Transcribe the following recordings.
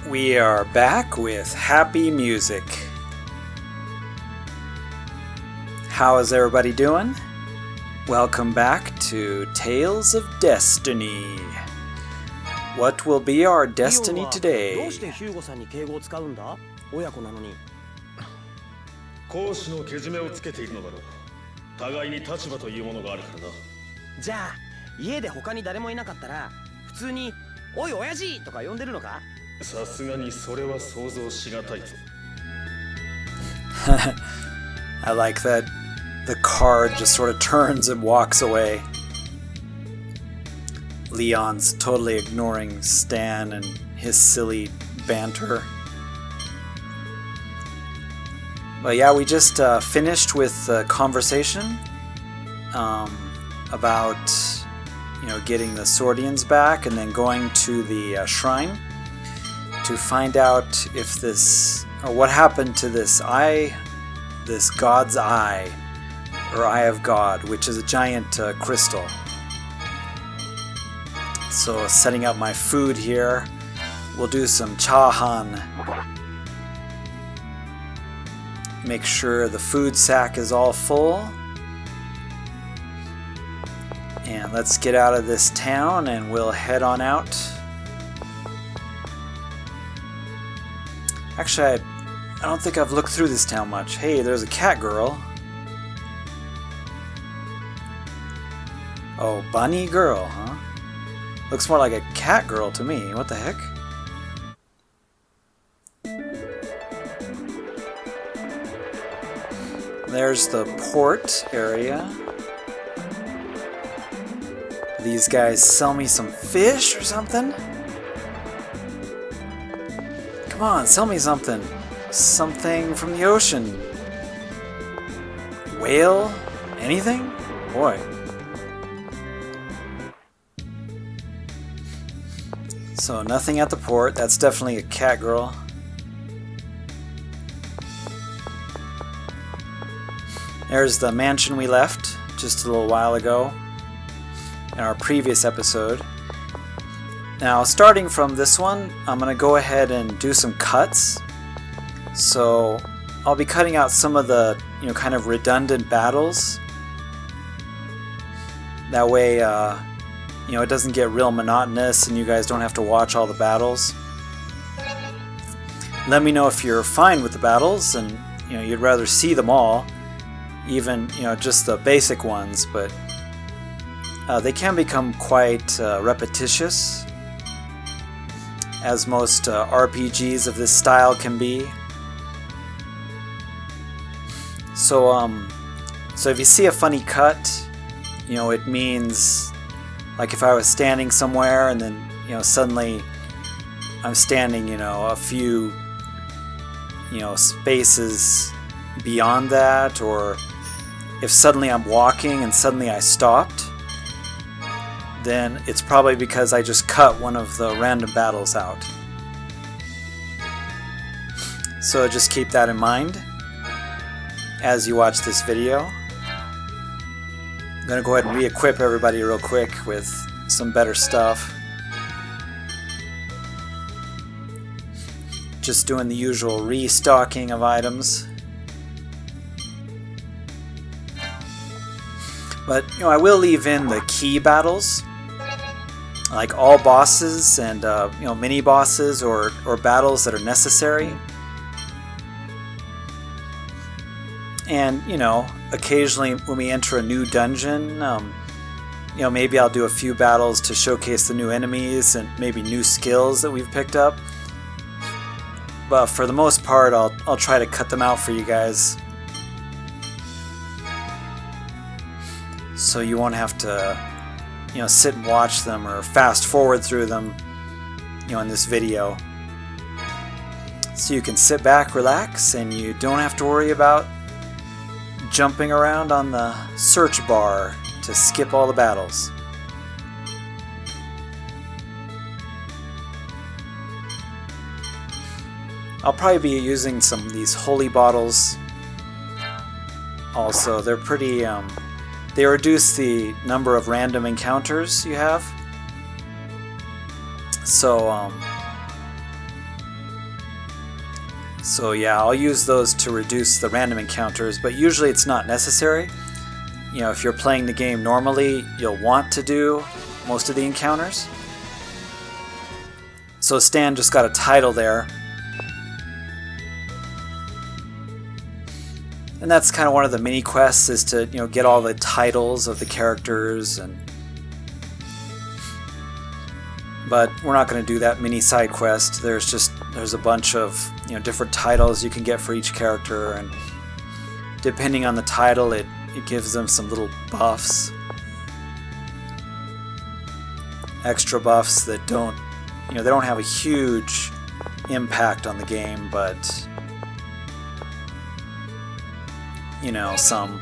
We are back with happy music. How is everybody doing? Welcome back to Tales of Destiny. What will be our destiny today? どうしてヒューゴさんに敬語を使うんだ？親子なのに。講師のけじめをつけているのだろう。互いに立場というものがあるからな。じゃあ家で他に誰もいなかったら普通におい親父とか呼んでるのか？さすがにそれは想像しがたいぞ。I like that the card just sort of turns and walks away. Leon's totally ignoring Stan and his silly banter. But yeah, we just finished with the conversation about getting the Swordians back and then going to the shrine to find out if this or what happened to this God's Eye or Eye of God, which is a giant crystal. So setting up my food here, we'll do some chahan. Make sure the food sack is all full. And let's get out of this town and we'll head on out. Actually, I don't think I've looked through this town much. Hey, there's a cat girl. Oh, bunny girl, huh? Looks more like a cat girl to me. What the heck? There's the port area. These guys sell me some fish or something? Come on, sell me something. Something from the ocean. Whale? Anything? Boy. So nothing at the port. That's definitely a cat girl. There's the mansion we left just a little while ago in our previous episode. Now, starting from this one, I'm going to go ahead and do some cuts. So I'll be cutting out some of the, kind of redundant battles. That way, it doesn't get real monotonous and you guys don't have to watch all the battles. Let me know if you're fine with the battles and, you'd rather see them all. Even, just the basic ones, but they can become quite repetitious, as most RPGs of this style can be. So if you see a funny cut, it means, like if I was standing somewhere and then, suddenly I'm standing, a few, spaces beyond that, or if suddenly I'm walking and suddenly I stopped, then it's probably because I just cut one of the random battles out. So just keep that in mind as you watch this video. I'm going to go ahead and re-equip everybody real quick with some better stuff. Just doing the usual restocking of items. But, I will leave in the key battles, like all bosses and, mini bosses or battles that are necessary. And, occasionally when we enter a new dungeon, maybe I'll do a few battles to showcase the new enemies and maybe new skills that we've picked up. But for the most part, I'll try to cut them out for you guys, so you won't have to, sit and watch them or fast forward through them, in this video. So you can sit back, relax, and you don't have to worry about jumping around on the search bar to skip all the battles. I'll probably be using some of these holy bottles. Also, they're pretty, they reduce the number of random encounters you have. So, So yeah, I'll use those to reduce the random encounters, but usually it's not necessary. You know, if you're playing the game normally, you'll want to do most of the encounters. So Stan just got a title there. And that's kind of one of the mini quests, is to, you know, get all the titles of the characters. But we're not going to do that mini side quest. There's a bunch of, you know, different titles you can get for each character, and depending on the title, it gives them some little buffs, extra buffs that don't, you know, they don't have a huge impact on the game, but you know, some.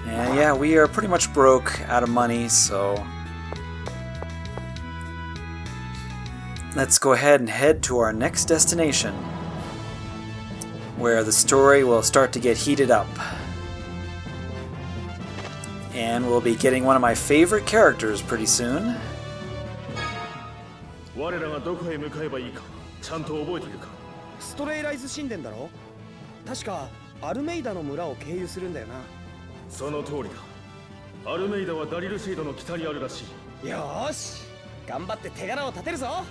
And yeah, we are pretty much broke, out of money, so let's go ahead and head to our next destination, where the story will start to get heated up. And we'll be getting one of my favorite characters pretty soon. 我らがどこへ向かえばいいかちゃんと覚えているか。ストレイライズ神殿だろ。確かアルメイダの村を経由するんだよな。その通りだ。アルメイダはダリルシードの北にあるらしい。よーし、頑張って手柄を立てるぞ。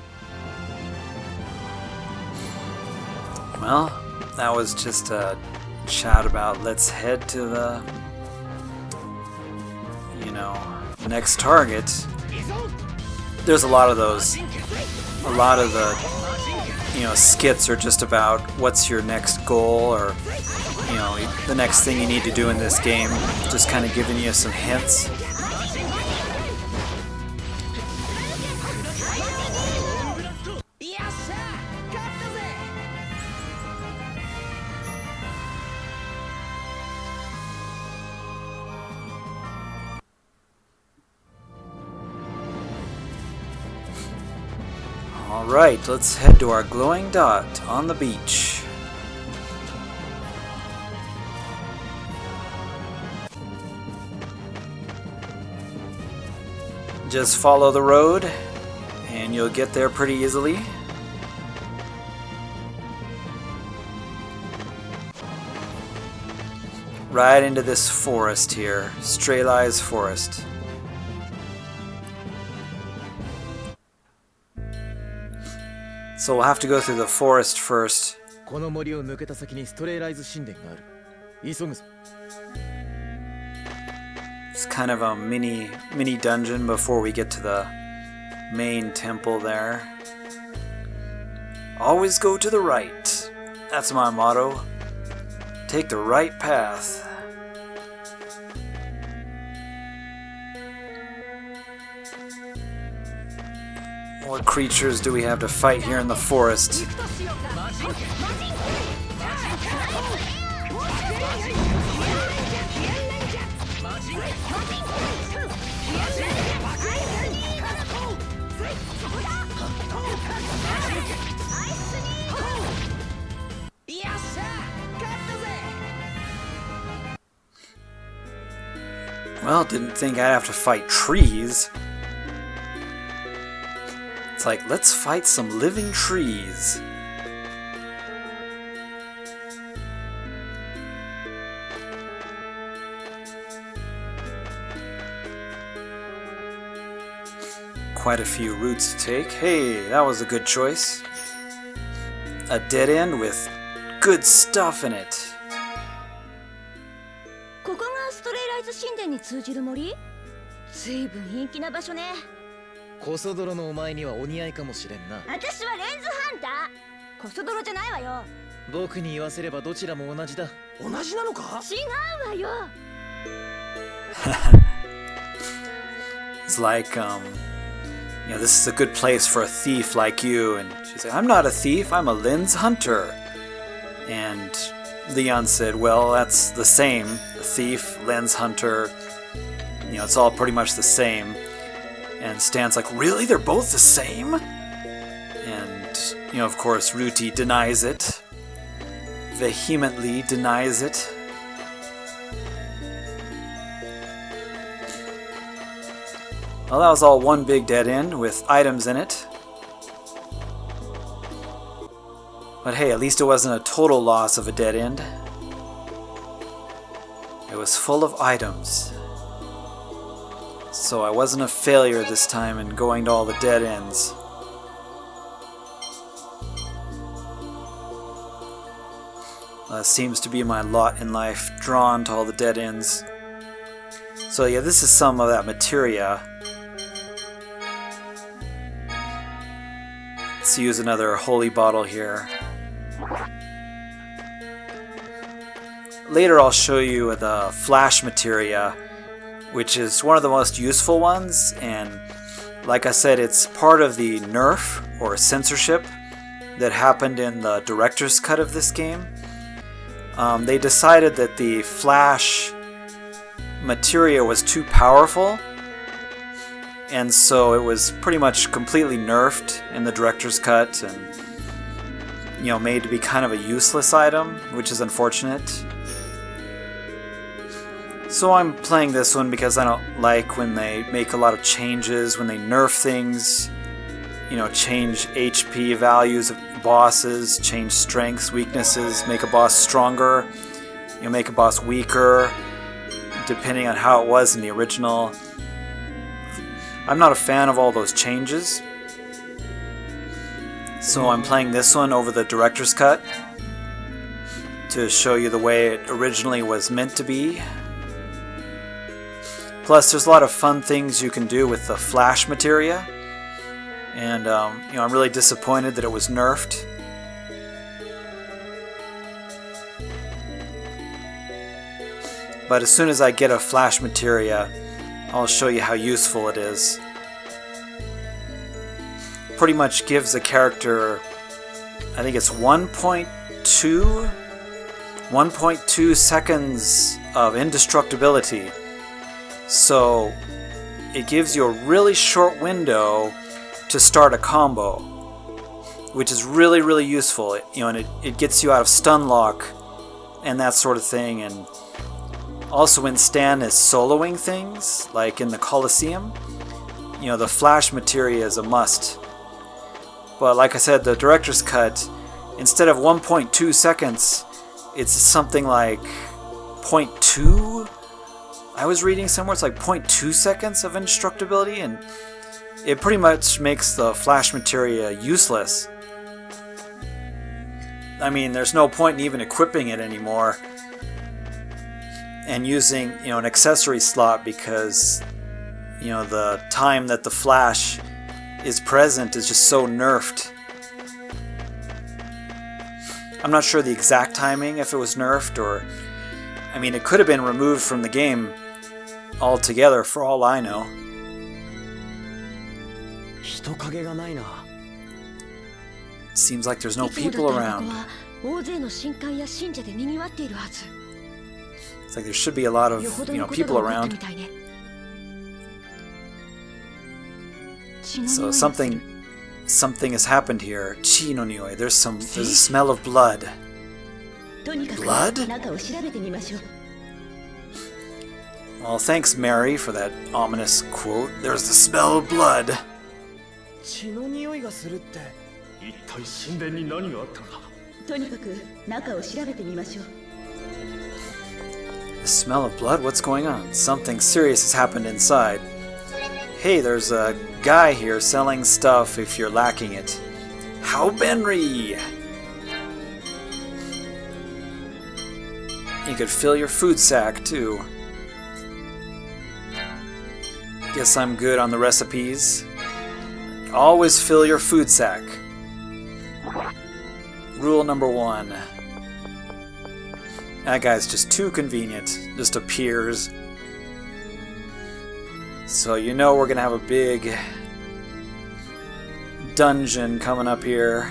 Well, that was just a chat about let's head to the, you know, next target. There's a lot of those. A lot of the, you know, skits are just about what's your next goal, or, you know, the next thing you need to do in this game. Just kind of giving you some hints. Alright, let's head to our glowing dot on the beach. Just follow the road and you'll get there pretty easily. Right into this forest here, Strelai's Forest. So we'll have to go through the forest first. この森を抜けた先にストレイライズ神殿がある。急ぐぞ。It's kind of a mini dungeon before we get to the main temple there. Always go to the right. That's my motto. Take the right path. What creatures do we have to fight here in the forest? Well, didn't think I'd have to fight trees. It's like, let's fight some living trees. Quite a few routes to take. Hey, that was a good choice. A dead end with good stuff in it. ここがストレイライズ神殿に通じる森？随分陰気な場所ね。コソ泥のお前にはお似合いかもしれんな。私はレンズハンター。コソ泥じゃないわよ。僕に言わせればどちらも同じだ。同じなのか？違うわよ。It's like, you know, this is a good place for a thief like you. And she's like, I'm not a thief, I'm a lens hunter. And Leon said, well, that's the same. A thief, lens hunter, you know, it's all pretty much the same. And Stan's like, really? They're both the same? And, you know, of course, Ruti denies it. Vehemently denies it. Well, that was all one big dead end with items in it. But hey, at least it wasn't a total loss of a dead end. It was full of items. So I wasn't a failure this time in going to all the dead ends. Seems to be my lot in life, drawn to all the dead ends. So yeah, this is some of that materia. Let's use another holy bottle here. Later I'll show you the flash materia, which is one of the most useful ones, and like I said, it's part of the nerf or censorship that happened in the director's cut of this game. They decided that the flash materia was too powerful, and so it was pretty much completely nerfed in the director's cut and, you know, made to be kind of a useless item, which is unfortunate. So I'm playing this one because I don't like when they make a lot of changes, when they nerf things, you know, change HP values of bosses, change strengths, weaknesses, make a boss stronger, you know, make a boss weaker, depending on how it was in the original. I'm not a fan of all those changes. So I'm playing this one over the director's cut to show you the way it originally was meant to be. Plus, there's a lot of fun things you can do with the flash materia, and you know, I'm really disappointed that it was nerfed. But as soon as I get a flash materia, I'll show you how useful it is. Pretty much gives the character, I think it's 1.2 seconds of indestructibility. So it gives you a really short window to start a combo, which is really, really useful. You know, and it gets you out of stun lock and that sort of thing. And also when Stan is soloing things, like in the Colosseum, you know, the flash materia is a must. But like I said, the director's cut, instead of 1.2 seconds, it's something like 0.2. I was reading somewhere it's like 0.2 seconds of indestructibility, and it pretty much makes the flash materia useless. I mean, there's no point in even equipping it anymore and using, you know, an accessory slot, because, you know, the time that the flash is present is just so nerfed. I'm not sure the exact timing, if it was nerfed, or I mean, it could have been removed from the game altogether for all I know. Seems like there's no people around. It's like there should be a lot of, you know, people around. So something has happened here. Chi no nioi. There's a smell of blood. Blood? Well, thanks, Mary, for that ominous quote. There's the smell of blood. The smell of blood? What's going on? Something serious has happened inside. Hey, there's a guy here selling stuff if you're lacking it. How Benry! You could fill your food sack, too. Guess I'm good on the recipes. Always fill your food sack. Rule number 1. That guy's just too convenient. Just appears. So you know we're gonna have a big dungeon coming up here.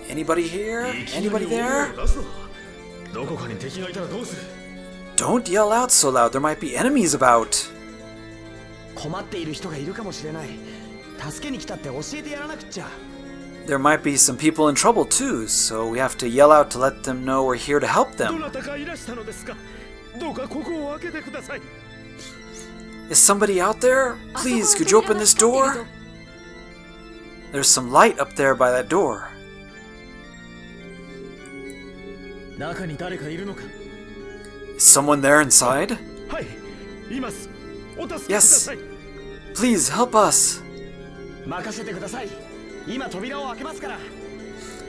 Anybody here? Anybody there? Don't yell out so loud, there might be enemies about. 助けに来たって教えてやらなくっちゃ。 There might be some people in trouble too, so we have to yell out to let them know we're here to help ど them. なたかいらしたのですか。どうかここを開けてください。 Is somebody out there? Please, could you open this door? There's some light up there by that door. 中に誰かいるのか。 Is someone there inside? はい、います。お助けください。 Please help us. 任せてください。今扉を開けますから。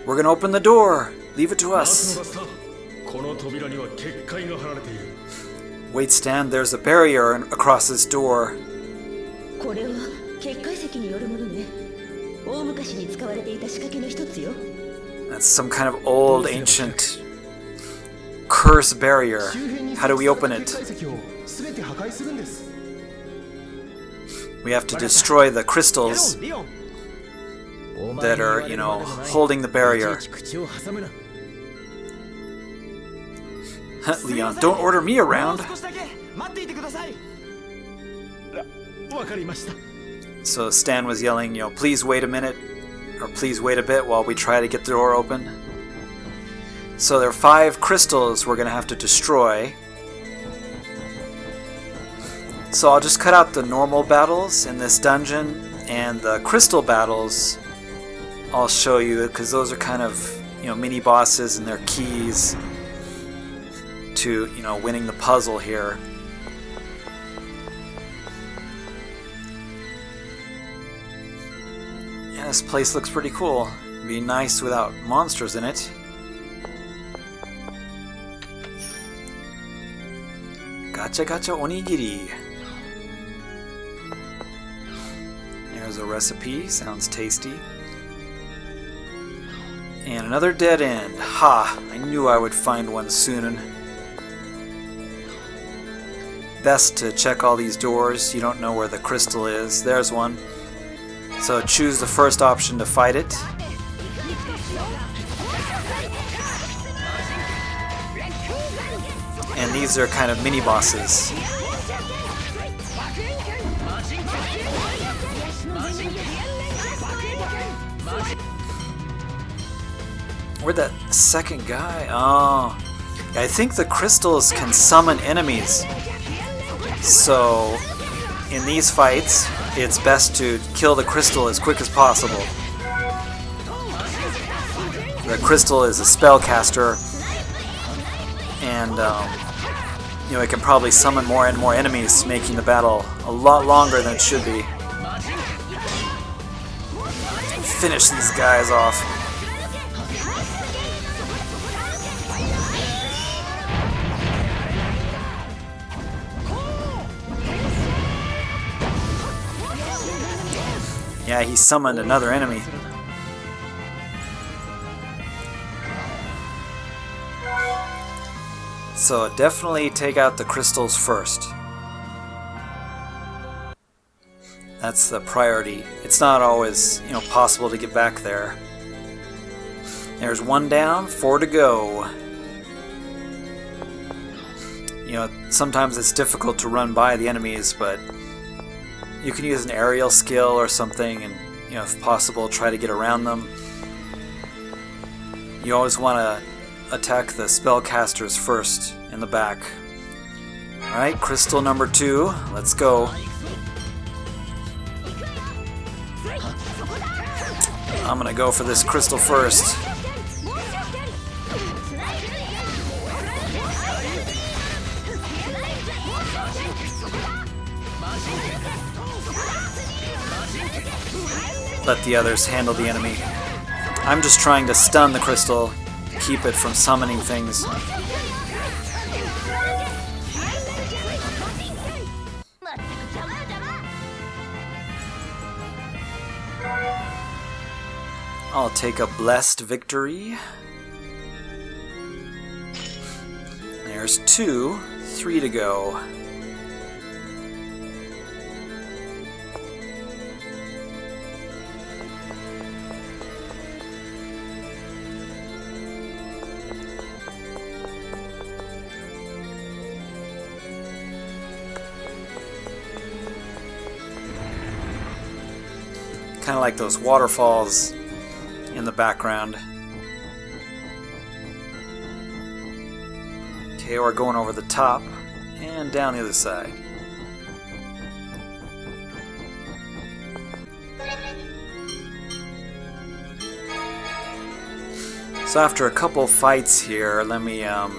We're gonna open the door. Leave it to ナース us. のバスター。この扉には結界が張られている。 Wait, Stan, there's a barrier across this door. これは結界石によるものね。大昔に使われていた仕掛けの一つよ。 That's some kind of old, ancient curse barrier. How do we open it? We have to destroy the crystals リオン。 that are, you know, holding the barrier. Leon, don't order me もう around. 少しだけ待っていてください。 わかりました。 So Stan was yelling, you know, please wait a minute, or please wait a bit while we try to get the door open. So there are 5 crystals we're going to have to destroy. So I'll just cut out the normal battles in this dungeon, and the crystal battles I'll show you, because those are kind of, you know, mini bosses and their keys to, you know, winning the puzzle here. Yeah, this place looks pretty cool. It'd be nice without monsters in it. Gacha gacha onigiri. There's a recipe, sounds tasty. And another dead end. Ha! I knew I would find one soon. Best to check all these doors. You don't know where the crystal is. There's one. So choose the first option to fight it. And these are kind of mini bosses. Where'd that second guy? Oh, I think the crystals can summon enemies. So, in these fights, it's best to kill the crystal as quick as possible. The crystal is a spellcaster, and you know, it can probably summon more and more enemies, making the battle a lot longer than it should be. Finish these guys off. Yeah, he summoned another enemy. So definitely take out the crystals first. That's the priority. It's not always, you know, possible to get back there. There's 1 down, 4 to go. You know, sometimes it's difficult to run by the enemies, but you can use an aerial skill or something, and, you know, if possible, try to get around them. You always want to attack the spellcasters first in the back. Alright, crystal number 2. Let's go. I'm gonna go for this crystal first. Let the others handle the enemy. I'm just trying to stun the crystal, keep it from summoning things. I'll take a blessed victory. There's 2, 3 to go. Kind of like those waterfalls in the background. Okay, we're going over the top and down the other side. So after a couple fights here, let me add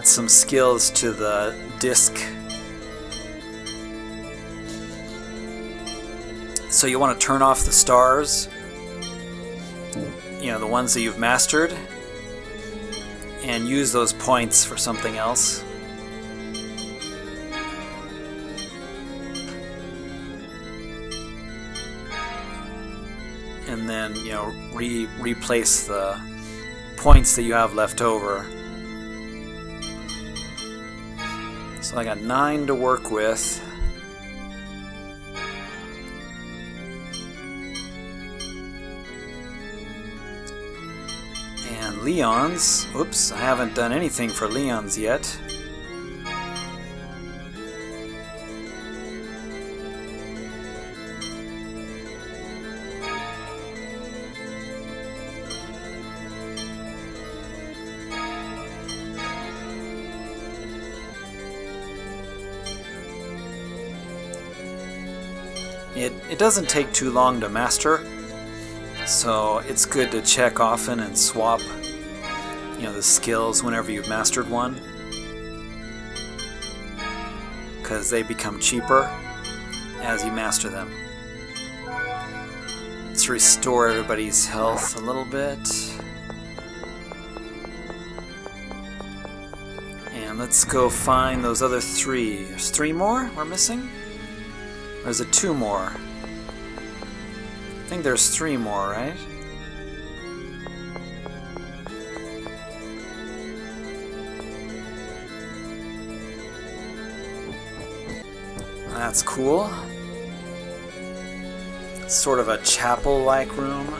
some skills to the disc. So you want to turn off the stars, the ones that you've mastered, and use those points for something else. And then, replace the points that you have left over. So I got 9 to work with. And Leon's. Oops, I haven't done anything for Leon's yet. It doesn't take too long to master, so it's good to check often and swap, the skills whenever you've mastered one, because they become cheaper as you master them. Let's restore everybody's health a little bit. And let's go find those other 3. There's 3 more we're missing? Or is it 2 more? I think there's 3 more, right? That's cool. Sort of a chapel-like room.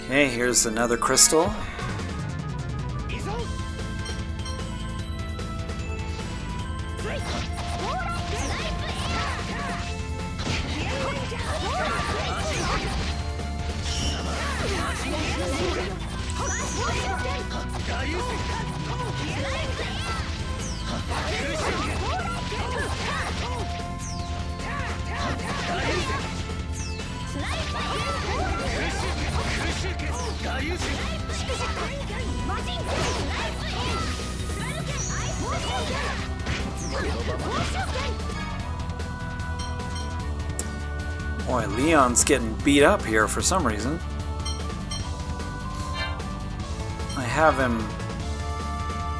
Okay, here's another crystal. Boy, Leon's getting beat up here for some reason. I have him...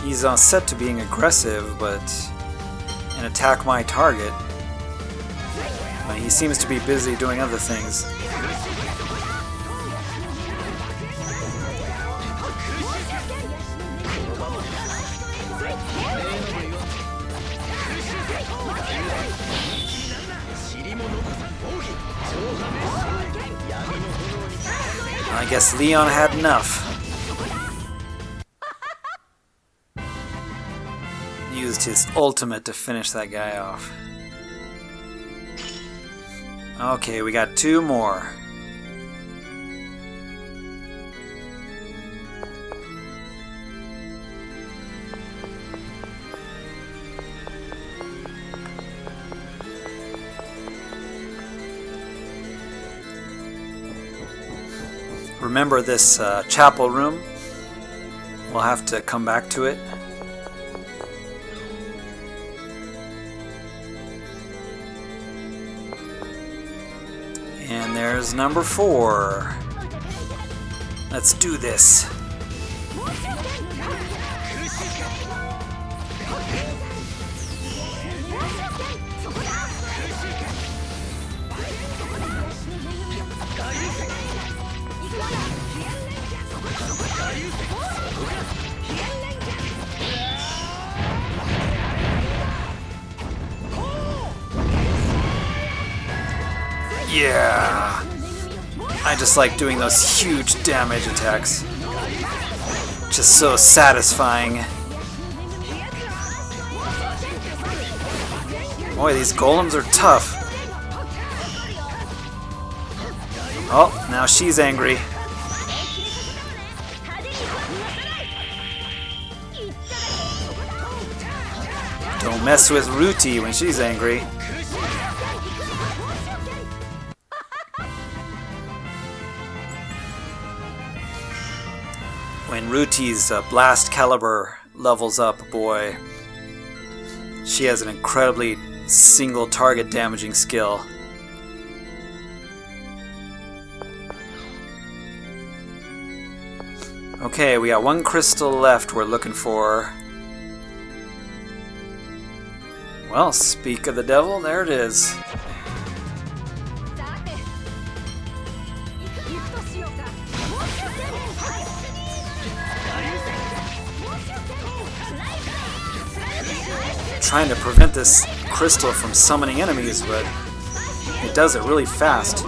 He's set to being aggressive, and attack my target. But he seems to be busy doing other things. I guess Leon had enough. Used his ultimate to finish that guy off. Okay, we got 2 more. Remember this chapel room? We'll have to come back to it. And there's number 4. Let's do this. Yeah! I just like doing those huge damage attacks. Just so satisfying. Boy, these golems are tough. Oh, now she's angry. Don't mess with Ruti when she's angry. When Ruti's blast caliber levels up, boy, she has an incredibly single target damaging skill. Okay, we got one crystal left we're looking for. Well, speak of the devil, there it is. Trying to prevent this crystal from summoning enemies, but it does it really fast.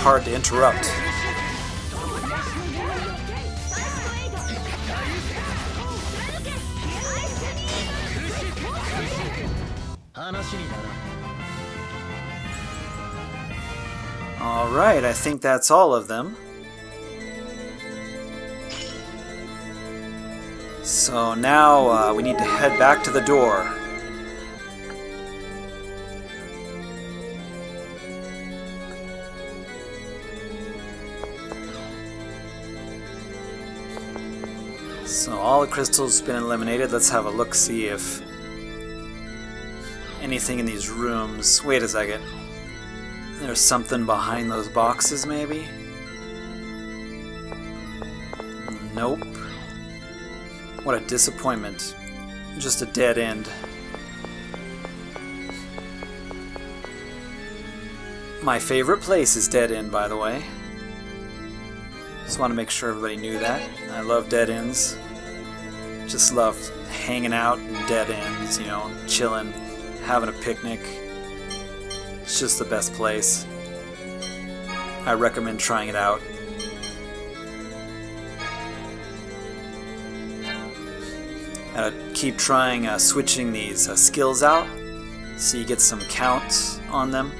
Hard to interrupt. Alright, I think that's all of them. So now we need to head back to the door. So all the crystals have been eliminated. Let's have a look, see if anything in these rooms... Wait a second. There's something behind those boxes, maybe? Nope. What a disappointment. Just a dead end. My favorite place is dead end, by the way. Just want to make sure everybody knew that. I love dead ends. Just love hanging out in dead ends, you know, chilling, having a picnic. It's just the best place. I recommend trying it out. Keep trying switching these skills out so you get some count on them.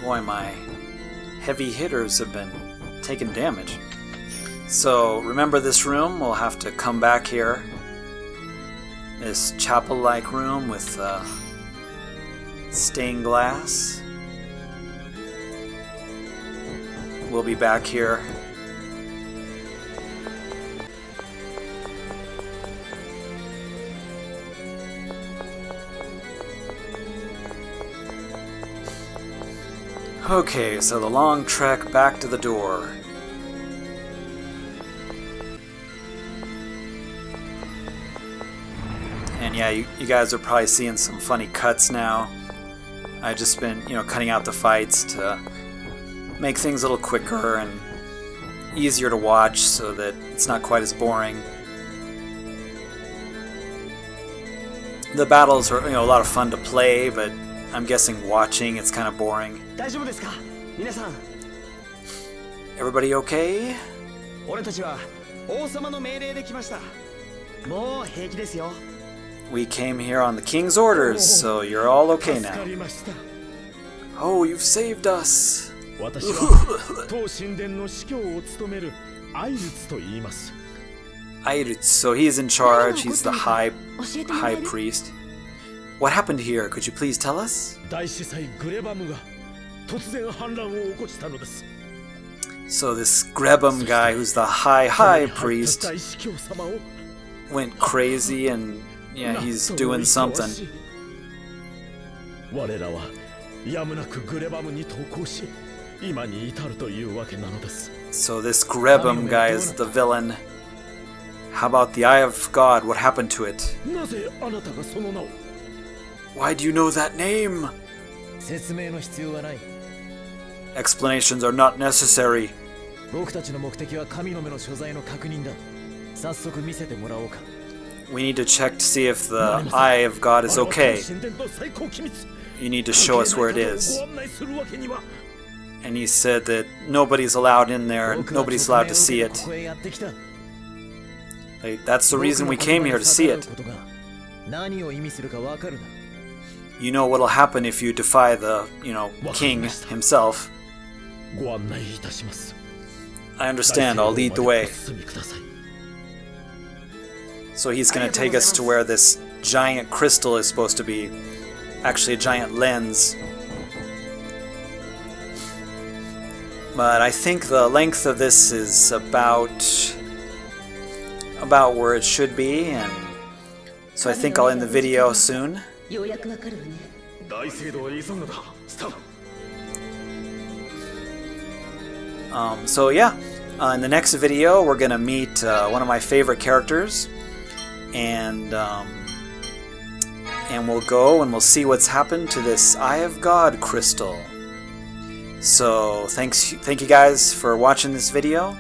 Boy, my heavy hitters have been taking damage. So remember this room, we'll have to come back here. This chapel-like room with stained glass. We'll be back here. Okay, so the long trek back to the door. And yeah, you guys are probably seeing some funny cuts now. I've just been, cutting out the fights to make things a little quicker and easier to watch so that it's not quite as boring. The battles are, a lot of fun to play, but I'm guessing watching it's kind of boring. Everybody okay? We came here on the king's orders, so you're all okay now. Oh, you've saved us. Airutsu, so he's in charge, he's the high priest. What happened here? Could you please tell us? So this Grebum guy, who's the high priest, went crazy and yeah, he's doing something. So this Grebum guy is the villain. How about the Eye of God? What happened to it? Why do you know that name? Explanations are not necessary. 早速見せてもらおうか。 We need to check to see if the Eye of God is okay. You need to show us where it is. And he said that nobody's allowed in there, nobody's allowed to see it. Like, that's the reason we came here, to see it. You know what'll happen if you defy the, king himself. I understand, I'll lead the way. So he's going to take us to where this giant crystal is supposed to be. Actually, a giant lens. But I think the length of this is about where it should be, and so I think I'll end the video soon. ようやくわかるわね。大聖堂へ急ぐのだ。スタン。So yeah, in the next video we're gonna meet one of my favorite characters, and we'll go and we'll see what's happened to this Eye of God crystal. So thank you guys for watching this video,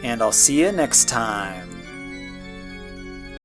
and I'll see you next time.